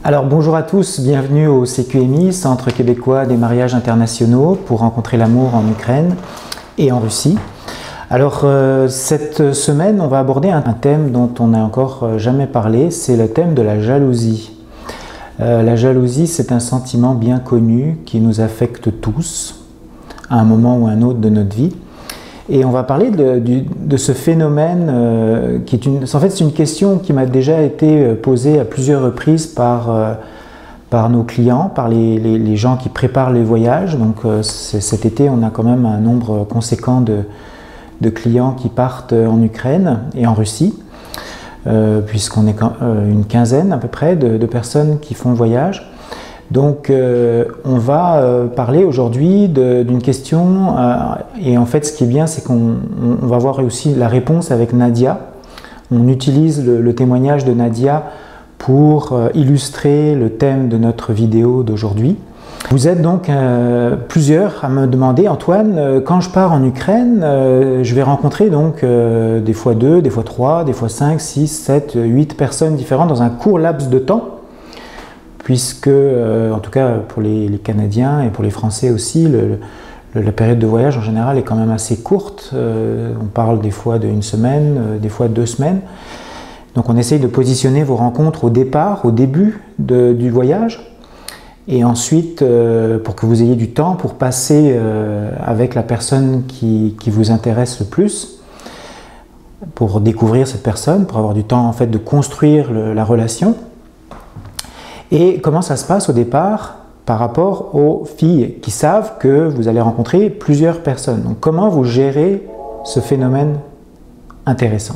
Alors bonjour à tous, bienvenue au CQMI, Centre québécois des mariages internationaux pour rencontrer l'amour en Ukraine et en Russie. Alors cette semaine, on va aborder un thème dont on n'a encore jamais parlé, c'est le thème de la jalousie. La jalousie, c'est un sentiment bien connu qui nous affecte tous, à un moment ou à un autre de notre vie. Et on va parler de ce phénomène qui est en fait, c'est une question qui m'a déjà été posée à plusieurs reprises par nos clients, par les gens qui préparent les voyages. Donc cet été, on a quand même un nombre conséquent de clients qui partent en Ukraine et en Russie, puisqu'on est une quinzaine à peu près de personnes qui font le voyage. Donc on va parler aujourd'hui d'une question et en fait ce qui est bien c'est qu'on va voir aussi la réponse avec Nadia. On utilise le témoignage de Nadia pour illustrer le thème de notre vidéo d'aujourd'hui. Vous êtes donc plusieurs à me demander, Antoine, quand je pars en Ukraine, je vais rencontrer donc des fois 2, des fois 3, des fois 5, 6, 7, 8 personnes différentes dans un court laps de temps. Puisque, en tout cas pour les Canadiens et pour les Français aussi, la période de voyage en général est quand même assez courte. On parle des fois d'une semaine, des fois 2 semaines. Donc on essaye de positionner vos rencontres au départ, au début du voyage. Et ensuite, pour que vous ayez du temps pour passer avec la personne qui vous intéresse le plus, pour découvrir cette personne, pour avoir du temps en fait de construire la relation. Et comment ça se passe au départ par rapport aux filles qui savent que vous allez rencontrer plusieurs personnes. Donc comment vous gérez ce phénomène intéressant?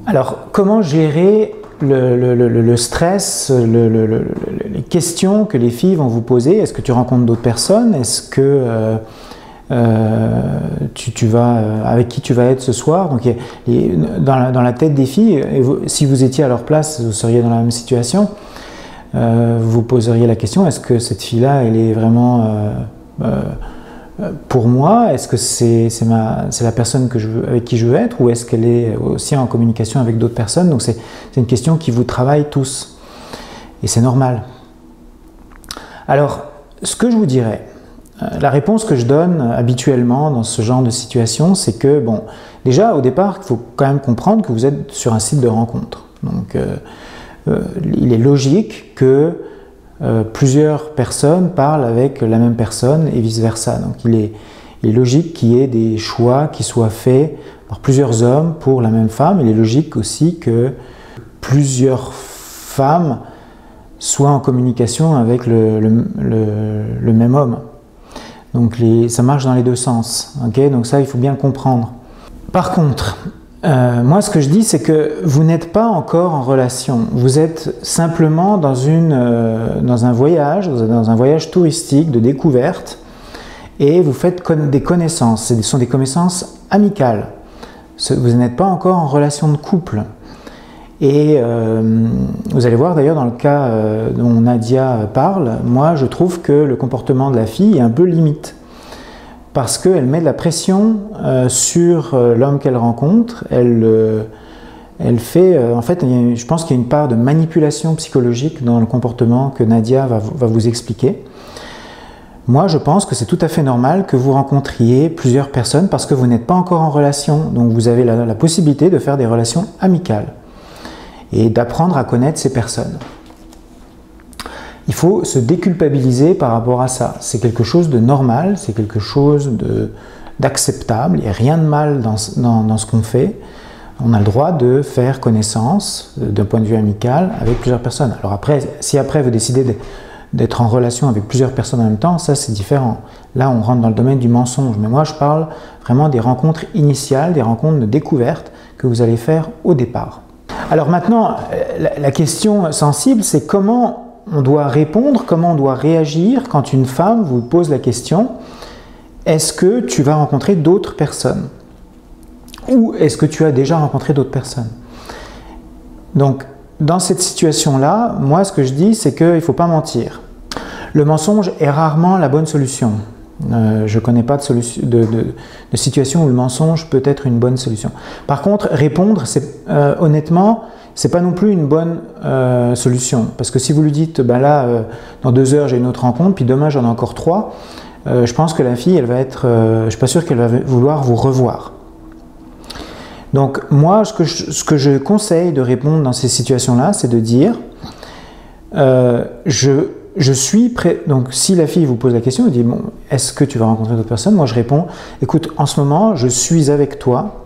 Alors comment gérer le stress, les questions que les filles vont vous poser? Est-ce que tu rencontres d'autres personnes? Est-ce que avec qui tu vas être ce soir? Donc, dans la tête des filles, si vous étiez à leur place, vous seriez dans la même situation. Vous poseriez la question, est-ce que cette fille-là, elle est vraiment pour moi? Est-ce que c'est la personne avec qui je veux être? Ou est-ce qu'elle est aussi en communication avec d'autres personnes? Donc c'est une question qui vous travaille tous. Et c'est normal. Alors, ce que je vous dirais, la réponse que je donne habituellement dans ce genre de situation, c'est que, bon, déjà au départ, il faut quand même comprendre que vous êtes sur un site de rencontre. Donc, il est logique que plusieurs personnes parlent avec la même personne et vice-versa. Donc il est logique qu'il y ait des choix qui soient faits par plusieurs hommes pour la même femme. Il est logique aussi que plusieurs femmes soient en communication avec le même homme. Donc ça marche dans les deux sens. Okay? Donc ça, il faut bien le comprendre. Par contre, moi, ce que je dis, c'est que vous n'êtes pas encore en relation. Vous êtes simplement dans un voyage touristique de découverte et vous faites des connaissances. Ce sont des connaissances amicales. Vous n'êtes pas encore en relation de couple. Et vous allez voir d'ailleurs dans le cas dont Nadia parle, moi je trouve que le comportement de la fille est un peu limite. Parce qu'elle met de la pression sur l'homme qu'elle rencontre, elle fait, en fait, je pense qu'il y a une part de manipulation psychologique dans le comportement que Nadia va vous expliquer. Moi, je pense que c'est tout à fait normal que vous rencontriez plusieurs personnes parce que vous n'êtes pas encore en relation, donc vous avez la possibilité de faire des relations amicales et d'apprendre à connaître ces personnes. Il faut se déculpabiliser par rapport à ça. C'est quelque chose de normal, c'est quelque chose d'acceptable. Il n'y a rien de mal dans ce qu'on fait. On a le droit de faire connaissance d'un point de vue amical avec plusieurs personnes. Alors après, si après vous décidez d'être en relation avec plusieurs personnes en même temps, ça c'est différent. Là, on rentre dans le domaine du mensonge. Mais moi, je parle vraiment des rencontres initiales, des rencontres de découverte que vous allez faire au départ. Alors maintenant, la question sensible, c'est comment on doit répondre, comment on doit réagir quand une femme vous pose la question « Est-ce que tu vas rencontrer d'autres personnes ?» ou « Est-ce que tu as déjà rencontré d'autres personnes ?» Donc, dans cette situation-là, moi, ce que je dis, c'est qu'il ne faut pas mentir. Le mensonge est rarement la bonne solution. Je ne connais pas de situation où le mensonge peut être une bonne solution. Par contre, répondre, honnêtement, ce n'est pas non plus une bonne solution. Parce que si vous lui dites, ben là, dans 2 heures, j'ai une autre rencontre, puis demain, j'en ai encore 3, je pense que la fille, elle va être... je ne suis pas sûr qu'elle va vouloir vous revoir. Donc, moi, ce que je conseille de répondre dans ces situations-là, c'est de dire, je suis prêt. Donc, si la fille vous pose la question, elle dit, bon, est-ce que tu vas rencontrer d'autres personnes? Moi, je réponds, écoute, en ce moment, je suis avec toi.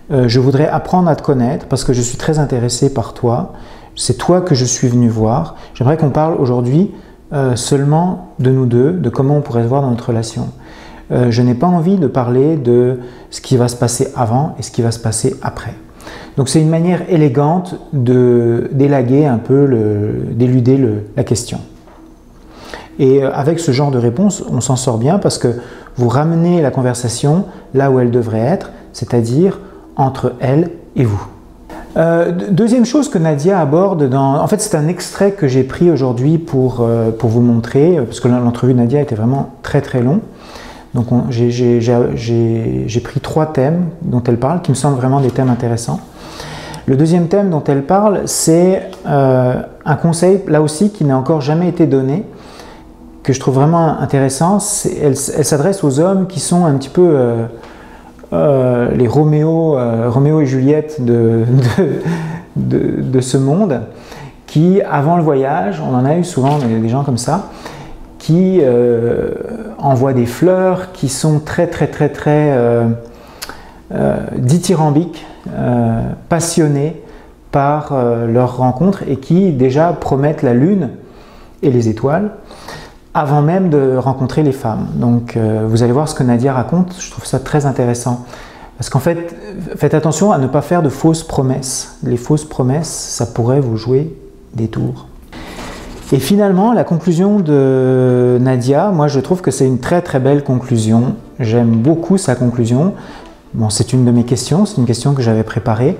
Je voudrais apprendre à te connaître parce que je suis très intéressé par toi. C'est toi que je suis venu voir. J'aimerais qu'on parle aujourd'hui seulement de nous deux, de comment on pourrait se voir dans notre relation. Je n'ai pas envie de parler de ce qui va se passer avant et ce qui va se passer après. Donc c'est une manière élégante d'élaguer un peu, d'éluder la question. Et avec ce genre de réponse, on s'en sort bien parce que vous ramenez la conversation là où elle devrait être, c'est-à-dire entre elle et vous. Deuxième chose que Nadia aborde, en fait c'est un extrait que j'ai pris aujourd'hui pour vous montrer, parce que l'entrevue de Nadia était vraiment très très long. Donc j'ai pris 3 thèmes dont elle parle, qui me semblent vraiment des thèmes intéressants. Le deuxième thème dont elle parle, c'est un conseil, là aussi, qui n'a encore jamais été donné, que je trouve vraiment intéressant. Elle s'adresse aux hommes qui sont un petit peu les Roméo et Juliette de ce monde, qui, avant le voyage, on en a eu souvent des gens comme ça, qui envoient des fleurs, qui sont très dithyrambiques, passionnés par leur rencontre et qui déjà promettent la lune et les étoiles avant même de rencontrer les femmes. Donc vous allez voir ce que Nadia raconte, je trouve ça très intéressant. Parce qu'en fait, faites attention à ne pas faire de fausses promesses. Les fausses promesses, ça pourrait vous jouer des tours. Et finalement, la conclusion de Nadia, moi je trouve que c'est une très très belle conclusion. J'aime beaucoup sa conclusion. Bon, c'est une de mes questions, c'est une question que j'avais préparée.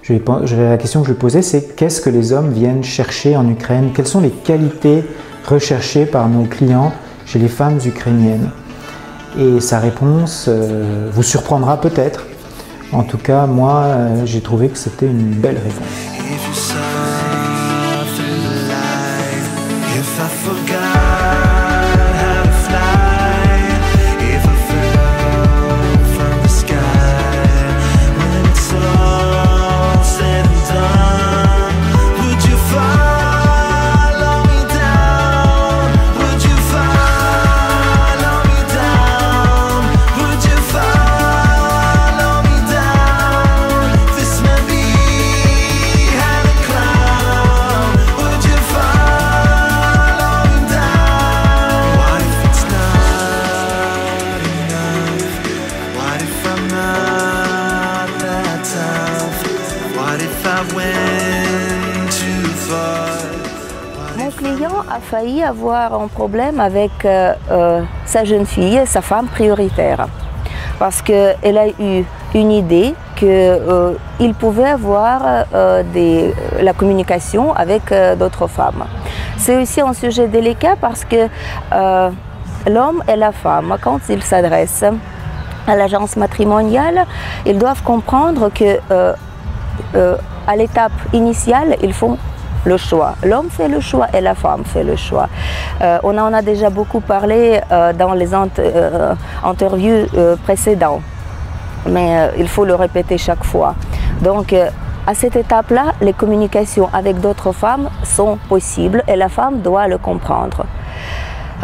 La question que je lui posais, c'est qu'est-ce que les hommes viennent chercher en Ukraine? Quelles sont les qualités recherchées par nos clients chez les femmes ukrainiennes? Et sa réponse vous surprendra peut-être. En tout cas, moi, j'ai trouvé que c'était une belle réponse. Mon client a failli avoir un problème avec sa jeune fille, sa femme prioritaire, parce qu'elle a eu une idée qu'il pouvait avoir la communication avec d'autres femmes. C'est aussi un sujet délicat parce que l'homme et la femme, quand ils s'adressent à l'agence matrimoniale, ils doivent comprendre que à l'étape initiale, ils font le choix. L'homme fait le choix et la femme fait le choix. On en a déjà beaucoup parlé dans les interviews précédentes, mais il faut le répéter chaque fois. Donc, à cette étape-là, les communications avec d'autres femmes sont possibles et la femme doit le comprendre.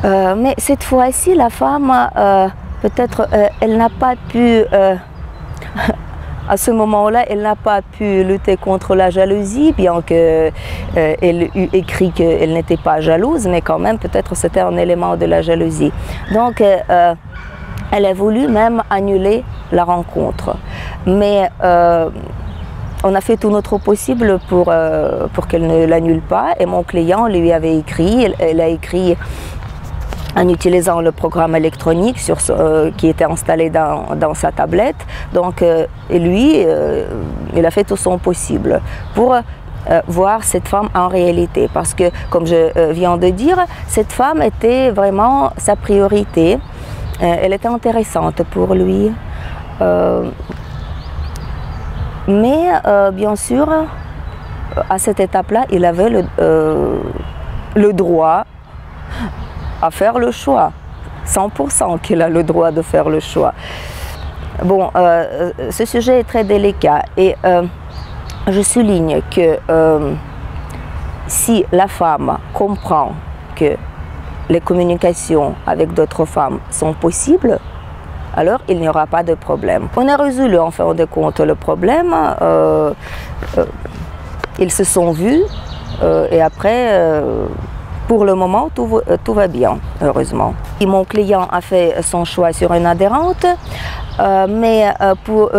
Mais cette fois-ci, la femme, peut-être, elle n'a pas pu... À ce moment-là, elle n'a pas pu lutter contre la jalousie, bien qu'elle eût écrit qu'elle n'était pas jalouse, mais quand même, peut-être c'était un élément de la jalousie. Donc, elle a voulu même annuler la rencontre. Mais on a fait tout notre possible pour qu'elle ne l'annule pas. Et mon client lui avait écrit, elle a écrit en utilisant le programme électronique qui était installé dans sa tablette. Donc, et lui, il a fait tout son possible pour voir cette femme en réalité. Parce que, comme je viens de dire, cette femme était vraiment sa priorité. elle était intéressante pour lui. Mais bien sûr, à cette étape-là, il avait le droit à faire le choix. 100% qu'il a le droit de faire le choix. Bon, ce sujet est très délicat et je souligne que si la femme comprend que les communications avec d'autres femmes sont possibles, alors il n'y aura pas de problème. On a résolu en fin de compte le problème, ils se sont vus et après, pour le moment, tout va bien, heureusement. Et mon client a fait son choix sur une adhérente, mais pour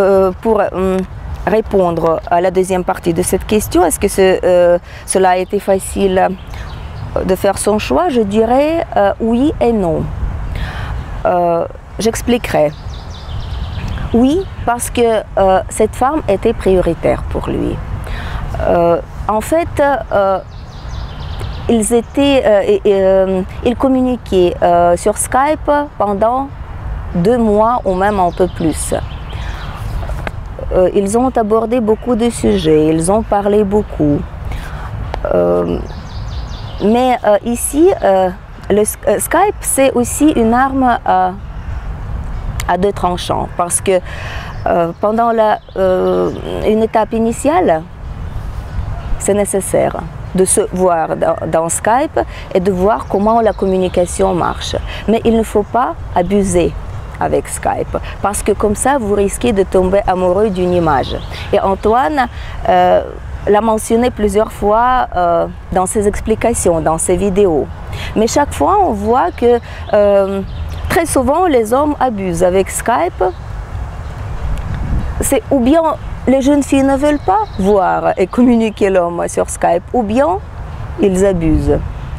répondre à la deuxième partie de cette question, est-ce que cela a été facile de faire son choix? Je dirais oui et non. J'expliquerai. Oui, parce que cette femme était prioritaire pour lui. En fait, ils communiquaient sur Skype pendant 2 mois ou même un peu plus. Ils ont abordé beaucoup de sujets, ils ont parlé beaucoup. Mais ici, le Skype, c'est aussi une arme à 2 tranchants parce que pendant une étape initiale, c'est nécessaire de se voir dans Skype et de voir comment la communication marche. Mais il ne faut pas abuser avec Skype parce que comme ça, vous risquez de tomber amoureux d'une image. Et Antoine l'a mentionné plusieurs fois dans ses explications, dans ses vidéos. Mais chaque fois, on voit que très souvent, les hommes abusent avec Skype. C'est ou bien les jeunes filles ne veulent pas voir et communiquer l'homme sur Skype, ou bien ils abusent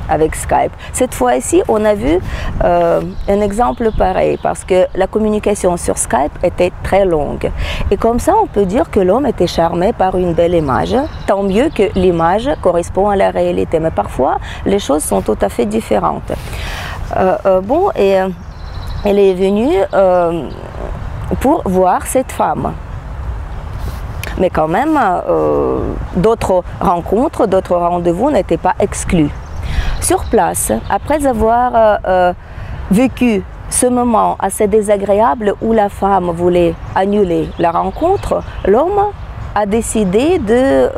avec Skype. Cette fois-ci, on a vu un exemple pareil, parce que la communication sur Skype était très longue. Et comme ça, on peut dire que l'homme était charmé par une belle image, tant mieux que l'image correspond à la réalité. Mais parfois, les choses sont tout à fait différentes. Bon, et elle est venue pour voir cette femme. Mais quand même, d'autres rencontres, d'autres rendez-vous n'étaient pas exclus. Sur place, après avoir vécu ce moment assez désagréable où la femme voulait annuler la rencontre, l'homme a décidé de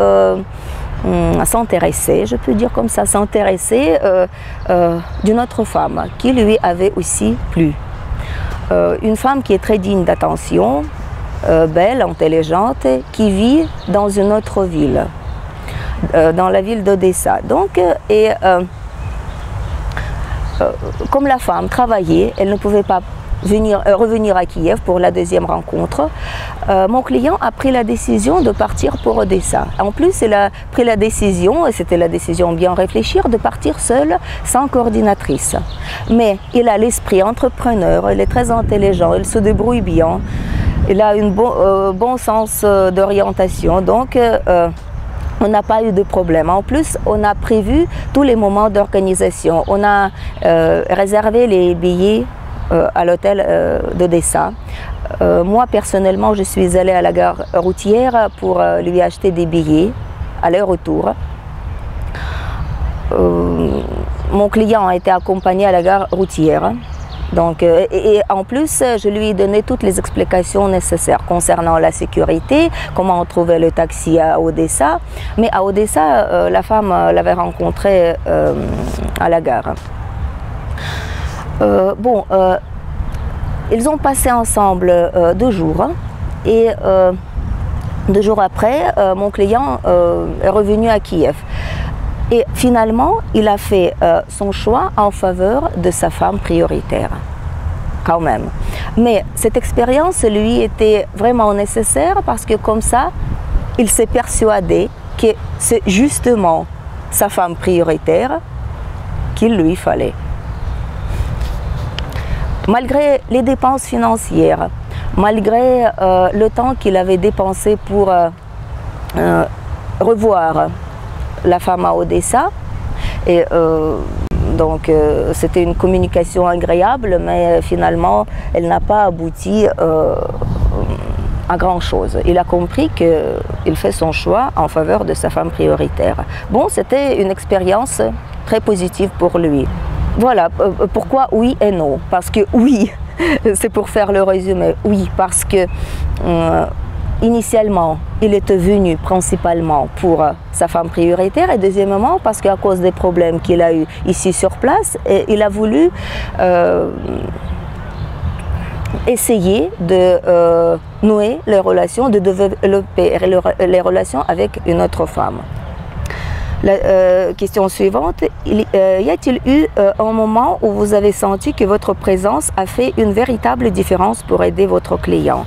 s'intéresser, je peux dire comme ça, s'intéresser d'une autre femme qui lui avait aussi plu. Une femme qui est très digne d'attention, belle, intelligente, qui vit dans une autre ville, dans la ville d'Odessa. Donc, comme la femme travaillait, elle ne pouvait pas revenir à Kiev pour la deuxième rencontre. Mon client a pris la décision de partir pour Odessa. En plus, il a pris la décision, et c'était la décision bien réfléchie, de partir seul, sans coordinatrice. Mais il a l'esprit entrepreneur, il est très intelligent, il se débrouille bien. Il a un bon sens d'orientation, donc on n'a pas eu de problème. En plus, on a prévu tous les moments d'organisation. On a réservé les billets à l'hôtel d'Odessa. Moi, personnellement, je suis allée à la gare routière pour lui acheter des billets aller-retour. Mon client a été accompagné à la gare routière. Donc, et en plus, je lui ai donné toutes les explications nécessaires concernant la sécurité, comment on trouvait le taxi à Odessa. Mais à Odessa, la femme l'avait rencontré à la gare. Bon, ils ont passé ensemble 2 jours et 2 jours après, mon client est revenu à Kiev. Et finalement, il a fait son choix en faveur de sa femme prioritaire, quand même. Mais cette expérience lui était vraiment nécessaire parce que comme ça, il s'est persuadé que c'est justement sa femme prioritaire qu'il lui fallait. Malgré les dépenses financières, malgré le temps qu'il avait dépensé pour revoir la femme à Odessa, et Donc c'était une communication agréable, mais finalement elle n'a pas abouti à grand chose. Il a compris qu'il fait son choix en faveur de sa femme prioritaire. Bon, c'était une expérience très positive pour lui. Voilà, pourquoi oui et non? Parce que oui, c'est pour faire le résumé, oui, parce que initialement, il était venu principalement pour sa femme prioritaire, et deuxièmement, parce qu'à cause des problèmes qu'il a eu ici sur place, il a voulu essayer de nouer les relations, de développer les relations avec une autre femme. La question suivante, y a-t-il eu un moment où vous avez senti que votre présence a fait une véritable différence pour aider votre client?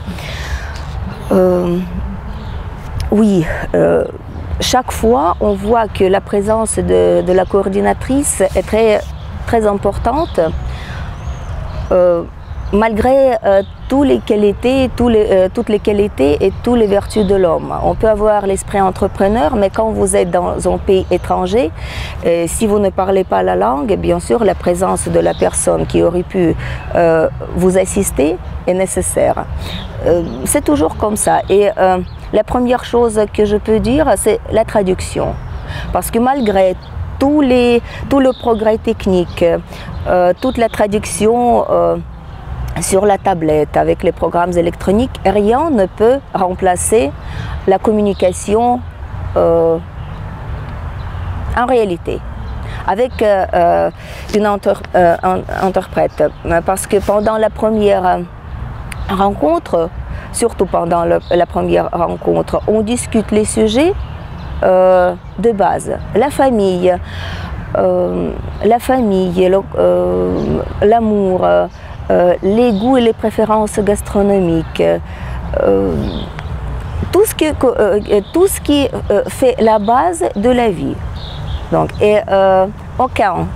Oui, chaque fois on voit que la présence de la coordinatrice est très importante. Malgré toutes les qualités et toutes les vertus de l'homme. On peut avoir l'esprit entrepreneur, mais quand vous êtes dans un pays étranger, si vous ne parlez pas la langue, bien sûr, la présence de la personne qui aurait pu vous assister est nécessaire. C'est toujours comme ça. Et la première chose que je peux dire, c'est la traduction. Parce que malgré tout le progrès technique, toute la traduction sur la tablette, avec les programmes électroniques, rien ne peut remplacer la communication en réalité avec une interprète. Parce que pendant la première rencontre, surtout pendant la première rencontre, on discute les sujets de base, la famille, l'amour, les goûts et les préférences gastronomiques, tout ce qui fait la base de la vie. Donc, aucun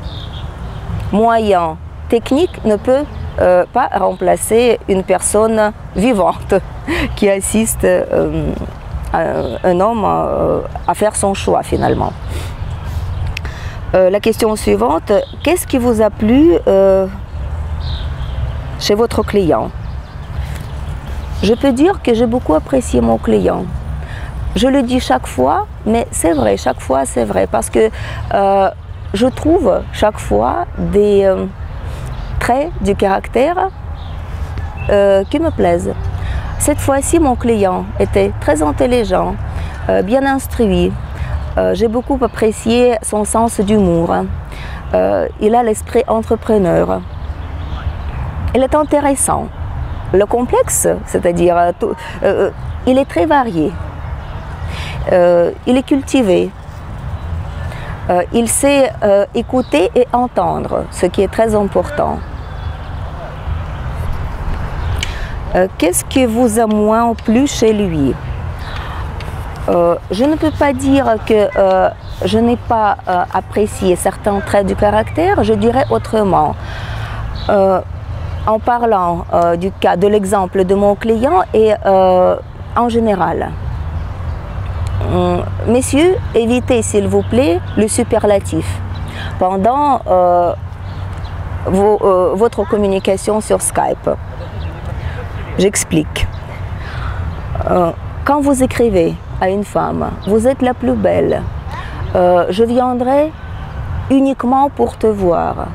moyen technique ne peut pas remplacer une personne vivante qui assiste un homme à faire son choix finalement. La question suivante, qu'est-ce qui vous a plu chez votre client? Je peux dire que j'ai beaucoup apprécié mon client. Je le dis chaque fois, mais c'est vrai, chaque fois c'est vrai, parce que je trouve chaque fois des traits du caractère qui me plaisent. Cette fois-ci, mon client était très intelligent, bien instruit. J'ai beaucoup apprécié son sens d'humour. Il a l'esprit entrepreneur. Il est intéressant. Le complexe, c'est-à-dire, il est très varié. Il est cultivé. Il sait écouter et entendre, ce qui est très important. Qu'est-ce qui vous a moins plu chez lui? Je ne peux pas dire que je n'ai pas apprécié certains traits du caractère, je dirais autrement. En parlant du cas, de l'exemple de mon client et en général. Messieurs, évitez s'il vous plaît le superlatif pendant votre communication sur Skype. J'explique. Quand vous écrivez à une femme, vous êtes la plus belle, je viendrai uniquement pour te voir,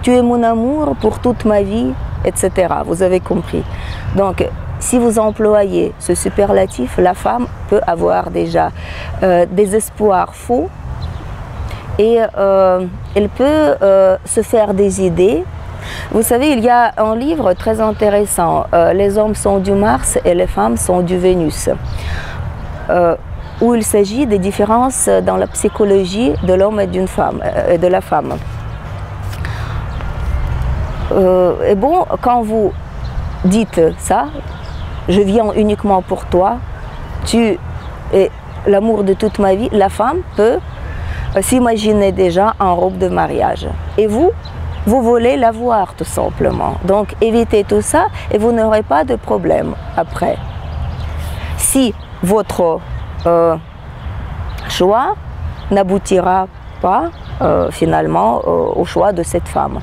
tu es mon amour pour toute ma vie, etc. Vous avez compris. Donc, si vous employez ce superlatif, la femme peut avoir déjà des espoirs faux et elle peut se faire des idées. Vous savez, il y a un livre très intéressant, Les hommes sont du Mars et les femmes sont du Vénus, où il s'agit des différences dans la psychologie de l'homme et d'une femme, et de la femme. Et bon, quand vous dites ça, je viens uniquement pour toi, tu es l'amour de toute ma vie, la femme peut s'imaginer déjà en robe de mariage. Et vous voulez la voir tout simplement. Donc évitez tout ça et vous n'aurez pas de problème après. Si votre choix n'aboutira pas, finalement au choix de cette femme.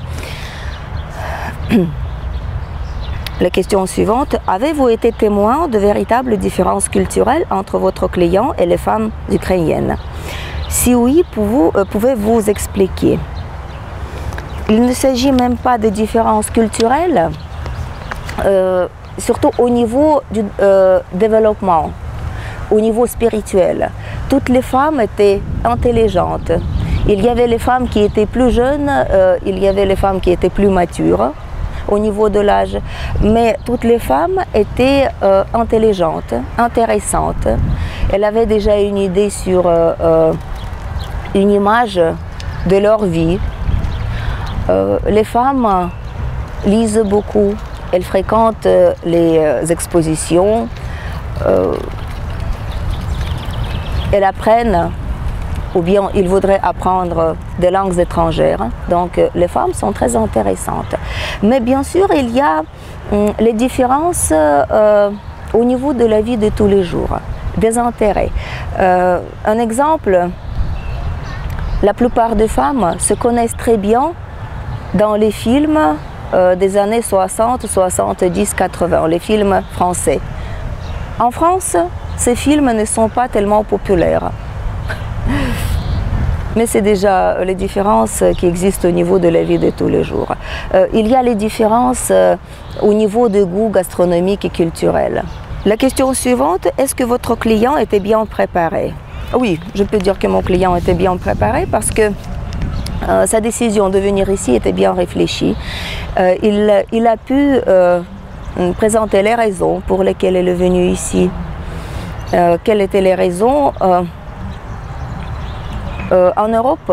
La question suivante, avez-vous été témoin de véritables différences culturelles entre votre client et les femmes ukrainiennes? Si oui, pouvez-vous expliquer? Il ne s'agit même pas de différences culturelles, surtout au niveau du développement, au niveau spirituel. Toutes les femmes étaient intelligentes. Il y avait les femmes qui étaient plus jeunes, il y avait les femmes qui étaient plus matures au niveau de l'âge, mais toutes les femmes étaient intelligentes, intéressantes. Elles avaient déjà une idée sur une image de leur vie. Les femmes lisent beaucoup, elles fréquentent les expositions, elles apprennent, ou bien ils voudraient apprendre des langues étrangères. Donc les femmes sont très intéressantes. Mais bien sûr, il y a les différences au niveau de la vie de tous les jours, des intérêts. Un exemple, la plupart des femmes se connaissent très bien dans les films des années 60, 70, 80, les films français. En France, ces films ne sont pas tellement populaires. Mais c'est déjà les différences qui existent au niveau de la vie de tous les jours. Il y a les différences au niveau de goût gastronomique et culturel. La question suivante, est-ce que votre client était bien préparé? Oui, je peux dire que mon client était bien préparé parce que sa décision de venir ici était bien réfléchie. Il a pu présenter les raisons pour lesquelles il est venu ici. Quelles étaient les raisons? En Europe,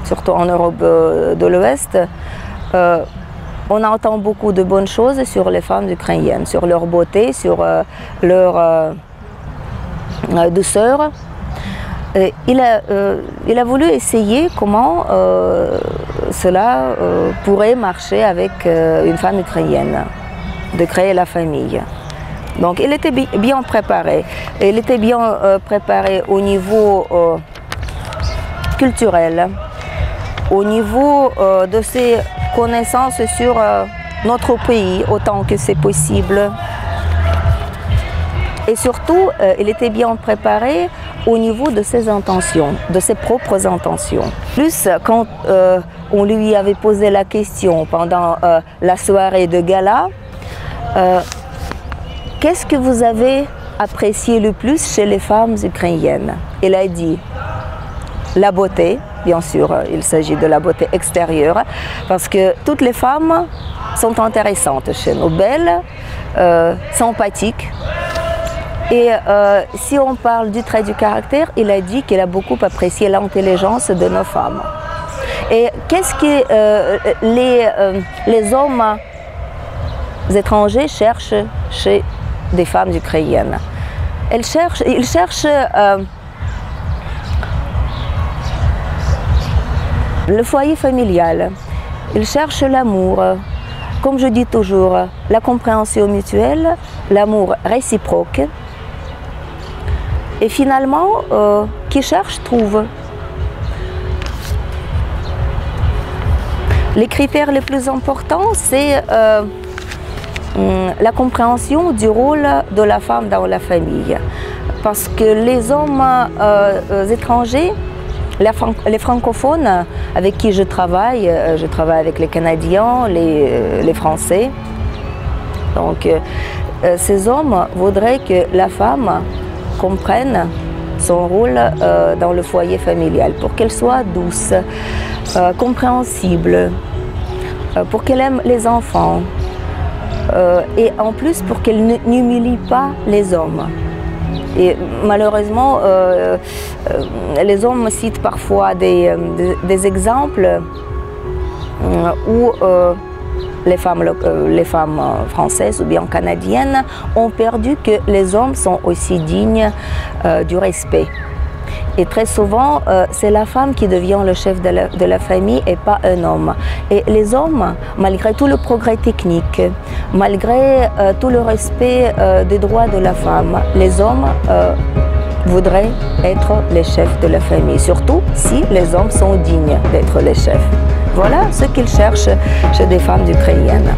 surtout en Europe de l'Ouest, on entend beaucoup de bonnes choses sur les femmes ukrainiennes, sur leur beauté, sur leur douceur. Il a voulu essayer comment cela pourrait marcher avec une femme ukrainienne, de créer la famille. Donc il était bien préparé. Il était bien préparé au niveau culturel, au niveau de ses connaissances sur notre pays autant que c'est possible. Et surtout, il était bien préparé au niveau de ses intentions, de ses propres intentions. Plus, quand on lui avait posé la question pendant la soirée de gala, qu'est-ce que vous avez apprécié le plus chez les femmes ukrainiennes? Il a dit la beauté, bien sûr, il s'agit de la beauté extérieure, parce que toutes les femmes sont intéressantes chez nous, belles, sympathiques. Et si on parle du trait du caractère, il a dit qu'il a beaucoup apprécié l'intelligence de nos femmes. Et qu'est-ce que les hommes étrangers cherchent chez des femmes ukrainiennes? Ils cherchent le foyer familial, ils cherchent l'amour, comme je dis toujours, la compréhension mutuelle, l'amour réciproque. Et finalement, qui cherche, trouve. Les critères les plus importants, c'est la compréhension du rôle de la femme dans la famille. Parce que les hommes étrangers, les francophones avec qui je travaille avec les Canadiens, les Français. Donc, ces hommes voudraient que la femme comprenne son rôle dans le foyer familial, pour qu'elle soit douce, compréhensible, pour qu'elle aime les enfants et en plus pour qu'elle n'humilie pas les hommes. Et malheureusement, les hommes citent parfois des exemples où les femmes françaises ou bien canadiennes ont perdu que les hommes sont aussi dignes du respect. Et très souvent, c'est la femme qui devient le chef de la famille et pas un homme. Et les hommes, malgré tout le progrès technique, malgré tout le respect des droits de la femme, les hommes voudraient être les chefs de la famille, surtout si les hommes sont dignes d'être les chefs. Voilà ce qu'ils cherchent chez des femmes ukrainiennes.